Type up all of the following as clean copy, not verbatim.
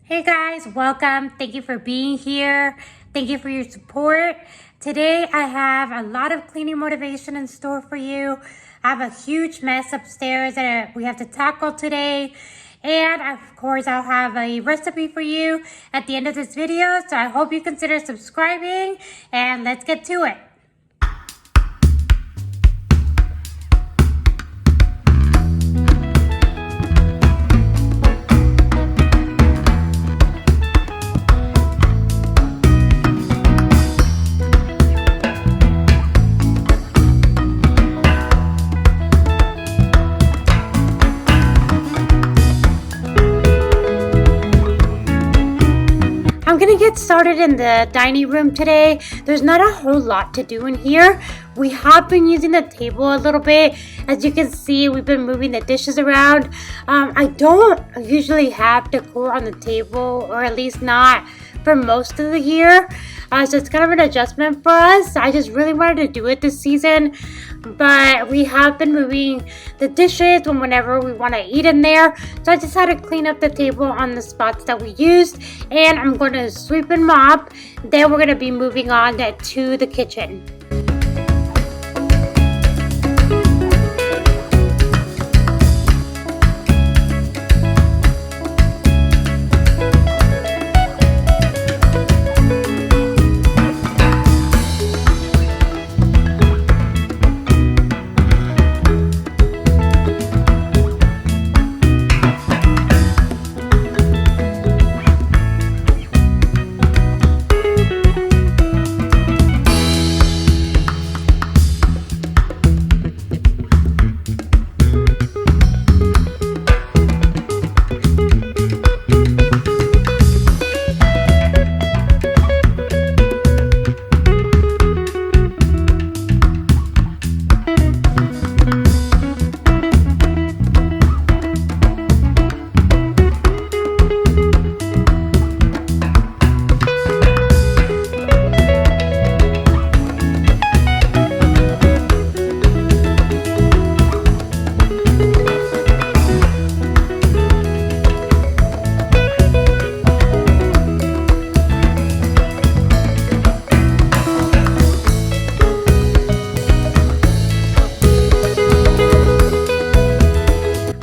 Hey guys, welcome. Thank you for being here. Thank you for your support. Today I have a lot of cleaning motivation in store for you. I have a huge mess upstairs that we have to tackle today. And of course, I'll have a recipe for you at the end of this video. So I hope you consider subscribing and let's get to it. I'm gonna get started in the dining room today. There's not a whole lot to do in here. We have been using the table a little bit. As you can see, we've been moving the dishes around. I don't usually have decor on the table, or at least not for most of the year. So it's kind of an adjustment for us. I just really wanted to do it this season. But we have been moving the dishes whenever we want to eat in there. So I just had to clean up the table on the spots that we used. And I'm going to sweep and mop. Then we're going to be moving on to the kitchen.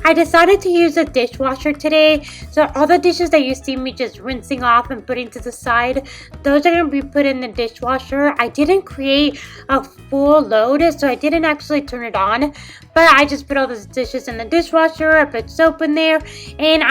I decided to use a dishwasher today, so all the dishes that you see me just rinsing off and putting to the side, those are going to be put in the dishwasher. I didn't create a full load, so I didn't actually turn it on, but I just put all those dishes in the dishwasher. I put soap in there, and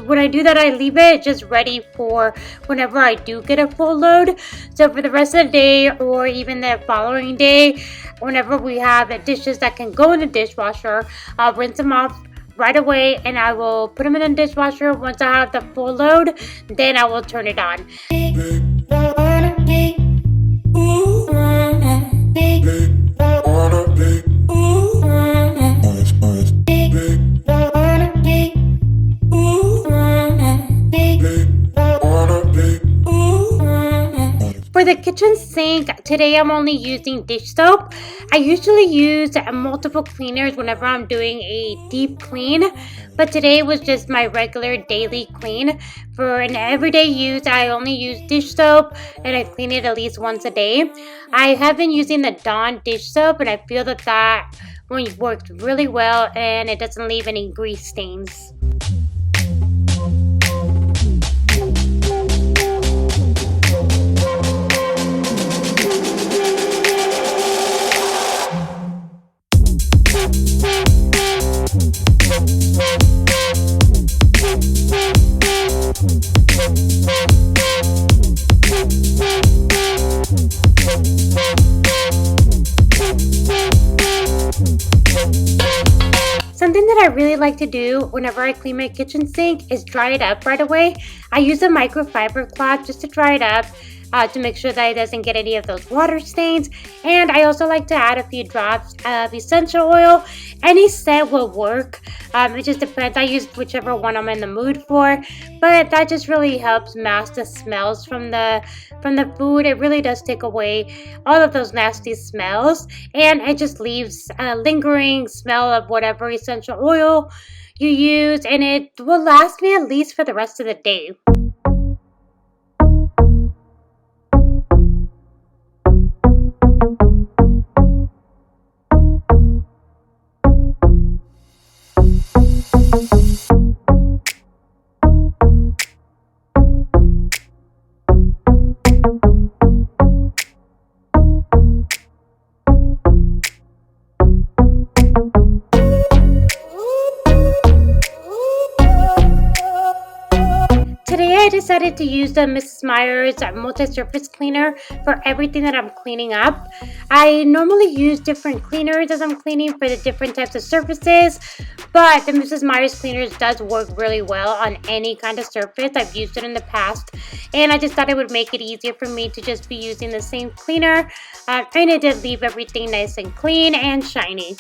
when I do that, I leave it just ready for whenever I do get a full load. So for the rest of the day, or even the following day, whenever we have the dishes that can go in the dishwasher, I'll rinse them off right away, and I will put them in the dishwasher. Once I have the full load, then I will turn it on. For the kitchen sink, today I'm only using dish soap. I usually use multiple cleaners whenever I'm doing a deep clean, but today was just my regular daily clean. For an everyday use, I only use dish soap, and I clean it at least once a day. I have been using the Dawn dish soap, and I feel that one works really well, and it doesn't leave any grease stains. Something that I really like to do whenever I clean my kitchen sink is dry it up right away. I use a microfiber cloth just to dry it up. To make sure that it doesn't get any of those water stains. And I also like to add a few drops of essential oil. Any scent will work. It just depends. I use whichever one I'm in the mood for. But that just really helps mask the smells from the food. It really does take away all of those nasty smells. And it just leaves a lingering smell of whatever essential oil you use. And it will last me at least for the rest of the day. Today I decided to use the Mrs. Meyer's multi-surface cleaner for everything that I'm cleaning up. I normally use different cleaners as I'm cleaning for the different types of surfaces, but the Mrs. Meyer's cleaners does work really well on any kind of surface. I've used it in the past, and I just thought it would make it easier for me to just be using the same cleaner, and it did leave everything nice and clean and shiny.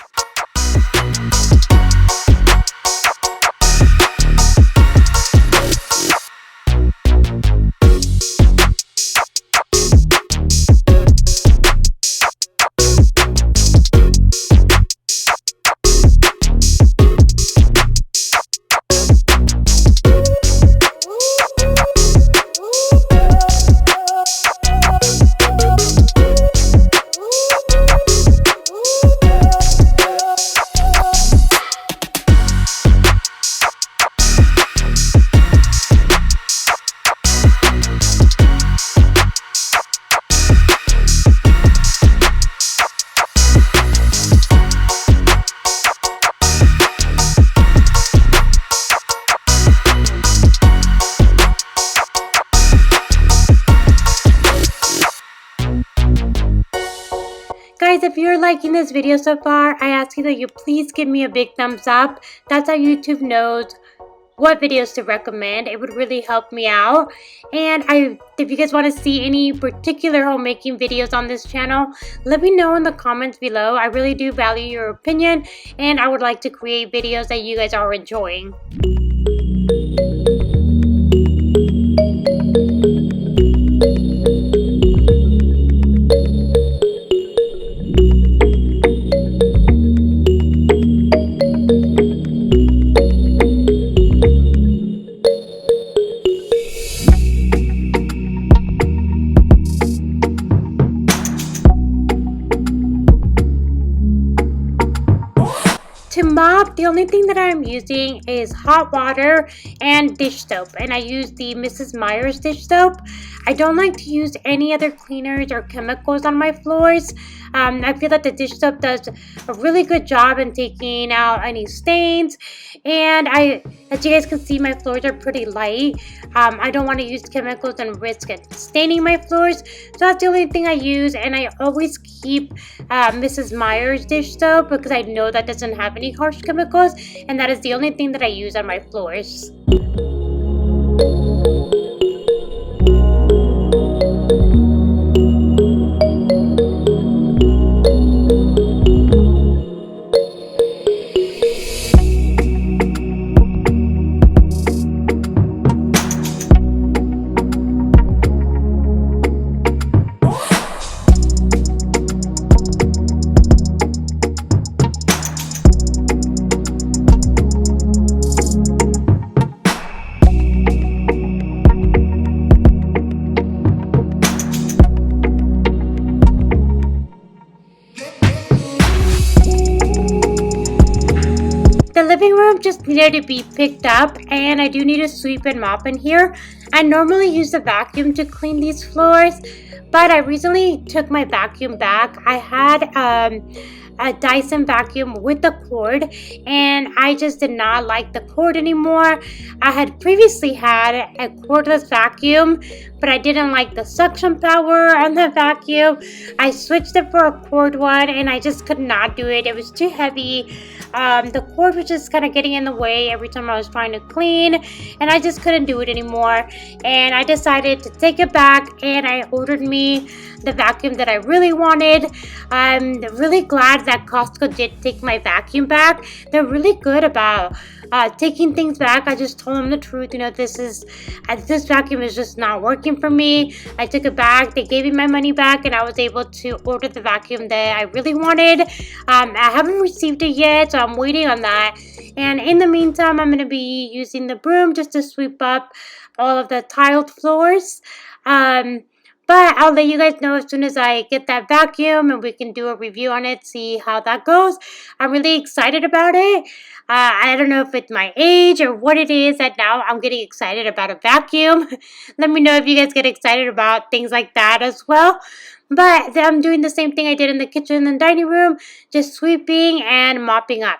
Guys, if you're liking this video so far, I ask you that you please give me a big thumbs up. That's how YouTube knows what videos to recommend. It would really help me out. And if you guys want to see any particular homemaking videos on this channel, let me know in the comments below. I really do value your opinion, and I would like to create videos that you guys are enjoying. To mop, the only thing that I'm using is hot water and dish soap, and I use the Mrs. Meyer's dish soap. I don't like to use any other cleaners or chemicals on my floors. I feel that the dish soap does a really good job in taking out any stains, and as you guys can see, my floors are pretty light. I don't want to use chemicals and risk it staining my floors, so that's the only thing I use. And I always keep Mrs. Meyer's dish soap because I know that doesn't have any harsh chemicals, and that is the only thing that I use on my floors. The living room just needed to be picked up, and I do need to sweep and mop in here. I normally use the vacuum to clean these floors, but I recently took my vacuum back. I had a Dyson vacuum with the cord, and I just did not like the cord anymore. I had previously had a cordless vacuum, but I didn't like the suction power on the vacuum. I switched it for a cord one, and I just could not do it. It was too heavy. The cord was just kind of getting in the way every time I was trying to clean, and I just couldn't do it anymore. And I decided to take it back, and I ordered me the vacuum that I really wanted. I'm really glad that Costco did take my vacuum back. They're really good about taking things back. I just told them the truth. This vacuum is just not working for me. I took it back. They gave me my money back, and I was able to order the vacuum that I really wanted. I haven't received it yet, so I'm waiting on that. And in the meantime, I'm going to be using the broom just to sweep up all of the tiled floors. But I'll let you guys know as soon as I get that vacuum and we can do a review on it, see how that goes. I'm really excited about it. I don't know if it's my age or what it is that now I'm getting excited about a vacuum. Let me know if you guys get excited about things like that as well. But I'm doing the same thing I did in the kitchen and dining room, just sweeping and mopping up.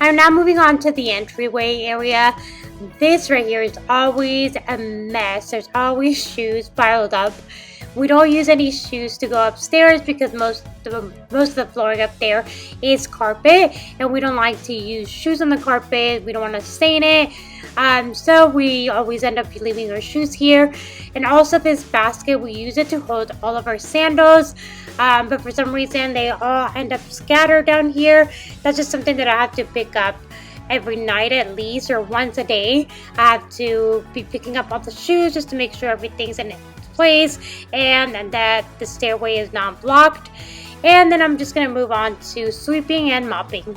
I'm now moving on to the entryway area. This right here is always a mess. There's always shoes piled up. We don't use any shoes to go upstairs because most of the flooring up there is carpet, and we don't like to use shoes on the carpet. We don't want to stain it. So we always end up leaving our shoes here. And also this basket, we use it to hold all of our sandals. But for some reason, they all end up scattered down here. That's just something that I have to pick up every night at least, or once a day. I have to be picking up all the shoes just to make sure everything's in its place and that the stairway is not blocked. And then I'm just going to move on to sweeping and mopping.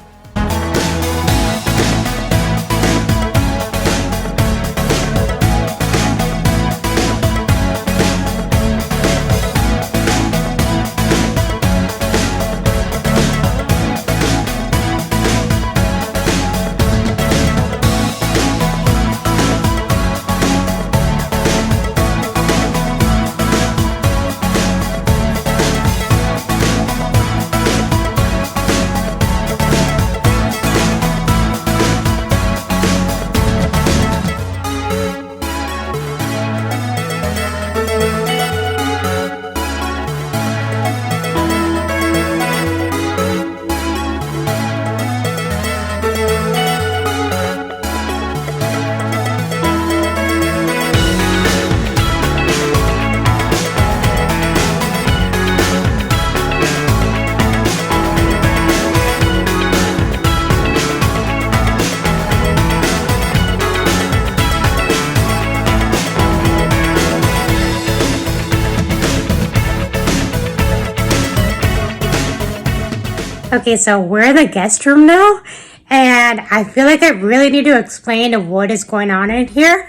Okay, so we're in the guest room now, and I feel like I really need to explain what is going on in here.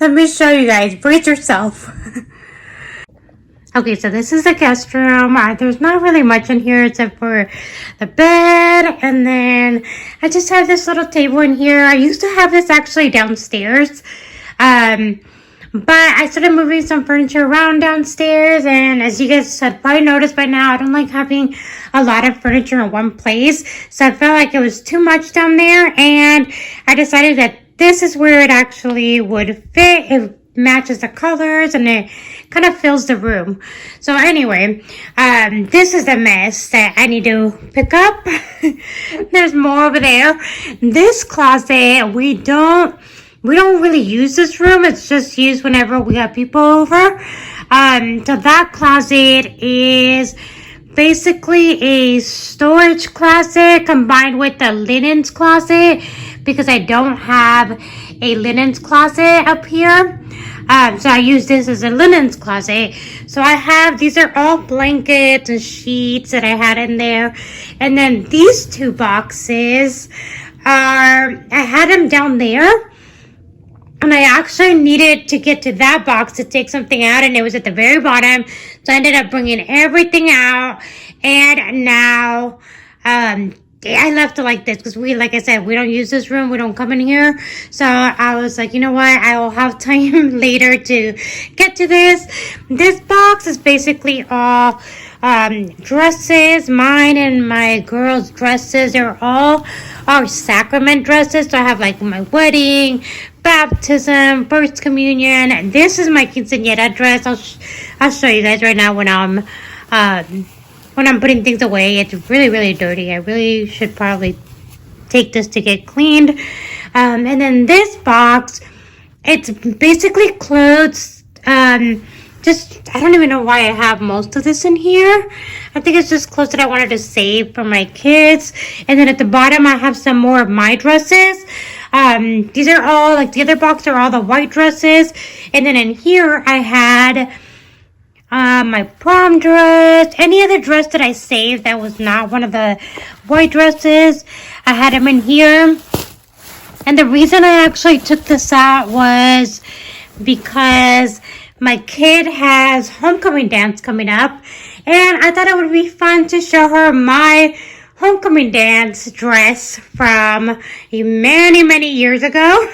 Let me show you guys. Brace yourself. Okay, so this is the guest room. There's not really much in here except for the bed, and then I just have this little table in here. I used to have this actually downstairs, but I started moving some furniture around downstairs, and as you guys had probably noticed by now, I don't like having a lot of furniture in one place, so I felt like it was too much down there, and I decided that this is where it actually would fit. It matches the colors, and it kind of fills the room. So anyway, this is the mess that I need to pick up. There's more over there. This closet, we don't really use this room. It's just used whenever we have people over. So that closet is basically a storage closet combined with the linens closet, because I don't have a linens closet up here. So I use this as a linens closet. So I have, these are all blankets and sheets that I had in there. And then these two boxes I had them down there. And I actually needed to get to that box to take something out, and it was at the very bottom. So I ended up bringing everything out, and now I left it like this because like I said, we don't use this room. We don't come in here. So I was like, you know what? I will have time later to get to this. This box is basically all dresses. Mine and my girls' dresses. They're all our sacrament dresses. So I have like my wedding, baptism, first communion. This is my quinceañera dress. I'll show you guys right now when I'm putting things away. It's really, really dirty. I really should probably take this to get cleaned. And then this box, it's basically clothes. I don't even know why I have most of this in here. I think it's just clothes that I wanted to save for my kids. And then at the bottom, I have some more of my dresses. These are all, like, the other box are all the white dresses. And then in here, I had my prom dress, any other dress that I saved that was not one of the white dresses. I had them in here. And the reason I actually took this out was because my kid has homecoming dance coming up, and I thought it would be fun to show her my homecoming dance dress from many, many years ago.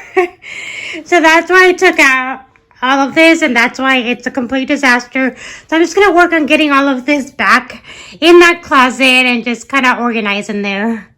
So that's why I took out all of this, and that's why it's a complete disaster. So I'm just going to work on getting all of this back in that closet and just kind of organize in there.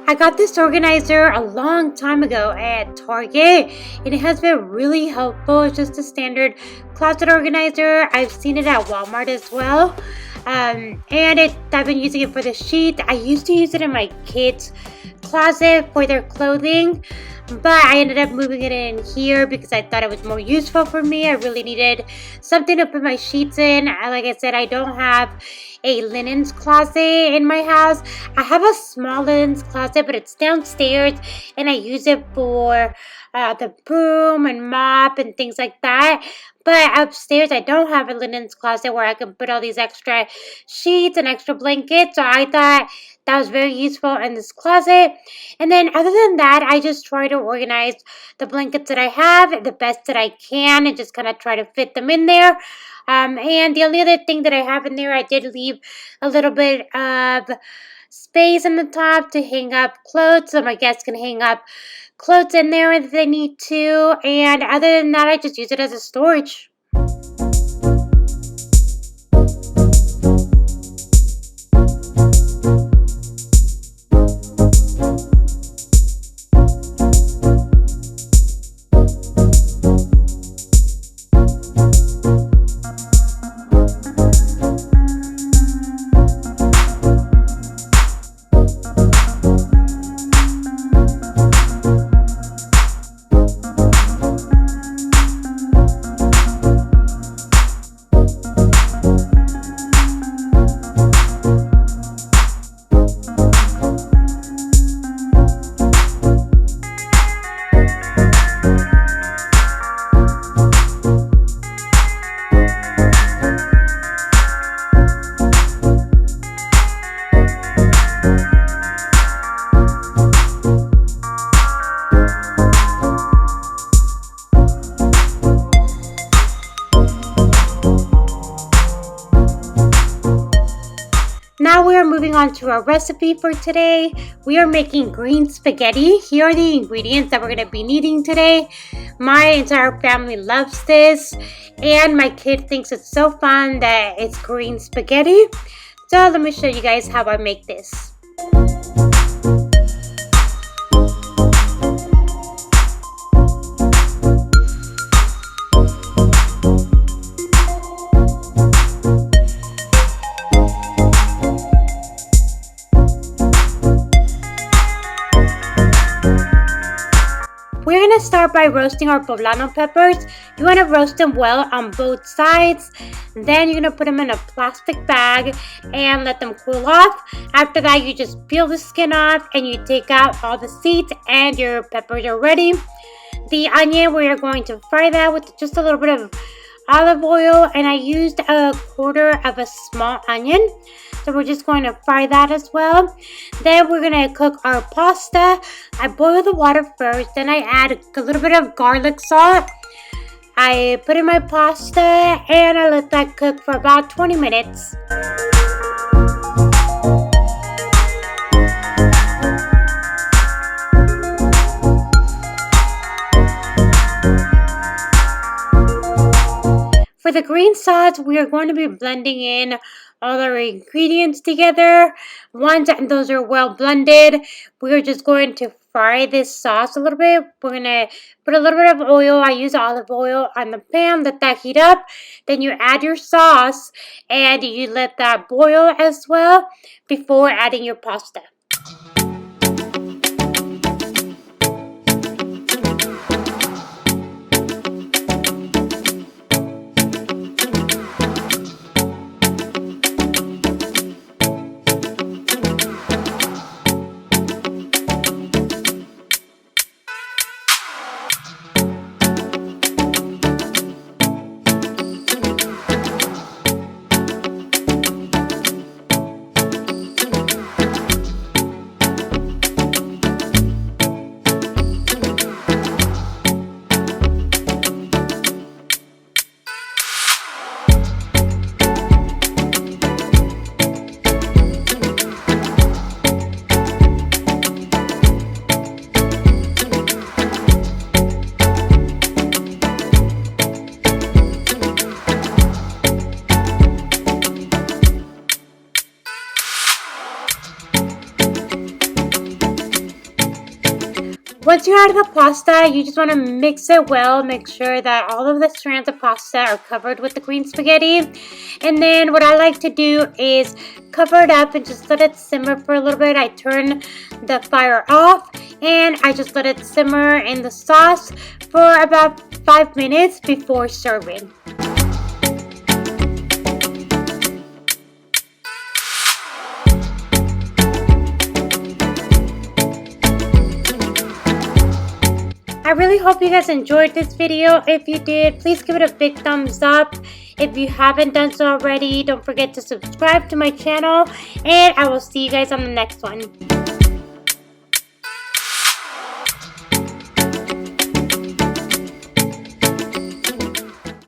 I got this organizer a long time ago at Target, and it has been really helpful. It's just a standard closet organizer. I've seen it at Walmart as well. And I've been using it for the sheet. I used to use it in my kids' closet for their clothing, but I ended up moving it in here because I thought it was more useful for me. I really needed something to put my sheets in. Like I said, I don't have a linens closet in my house. I have a small linens closet, but it's downstairs, and I use it for the broom and mop and things like that. But upstairs, I don't have a linens closet where I can put all these extra sheets and extra blankets. So I thought that was very useful in this closet. And then other than that, I just try to organize the blankets that I have the best that I can and just kind of try to fit them in there. And the only other thing that I have in there, I did leave a little bit of space in the top to hang up clothes, so my guests can hang up clothes in there if they need to. And other than that, I just use it as a storage. Now we are moving on to our recipe for today. We are making green spaghetti. Here are the ingredients that we're going to be needing today. My entire family loves this, and my kid thinks it's so fun that it's green spaghetti. So let me show you guys how I make this. We're going to start by roasting our Poblano peppers. You want to roast them well on both sides. Then you're going to put them in a plastic bag and let them cool off. After that, you just peel the skin off and you take out all the seeds and your peppers are ready. The onion, we are going to fry that with just a little bit of olive oil, and I used a quarter of a small onion. So we're just going to fry that as well. Then we're going to cook our pasta. I boil the water first, then I add a little bit of garlic salt. I put in my pasta and I let that cook for about 20 minutes. For the green sauce, we are going to be blending in all our ingredients together. Once those are well blended, we're just going to fry this sauce a little bit. We're going to put a little bit of oil. I use olive oil on the pan, let that heat up. Then you add your sauce and you let that boil as well before adding your pasta. Once you add the pasta, you just want to mix it well. Make sure that all of the strands of pasta are covered with the green spaghetti. And then what I like to do is cover it up and just let it simmer for a little bit. I turn the fire off and I just let it simmer in the sauce for about 5 minutes before serving. I really hope you guys enjoyed this video. If you did, please give it a big thumbs up. If you haven't done so already, don't forget to subscribe to my channel, and I will see you guys on the next one.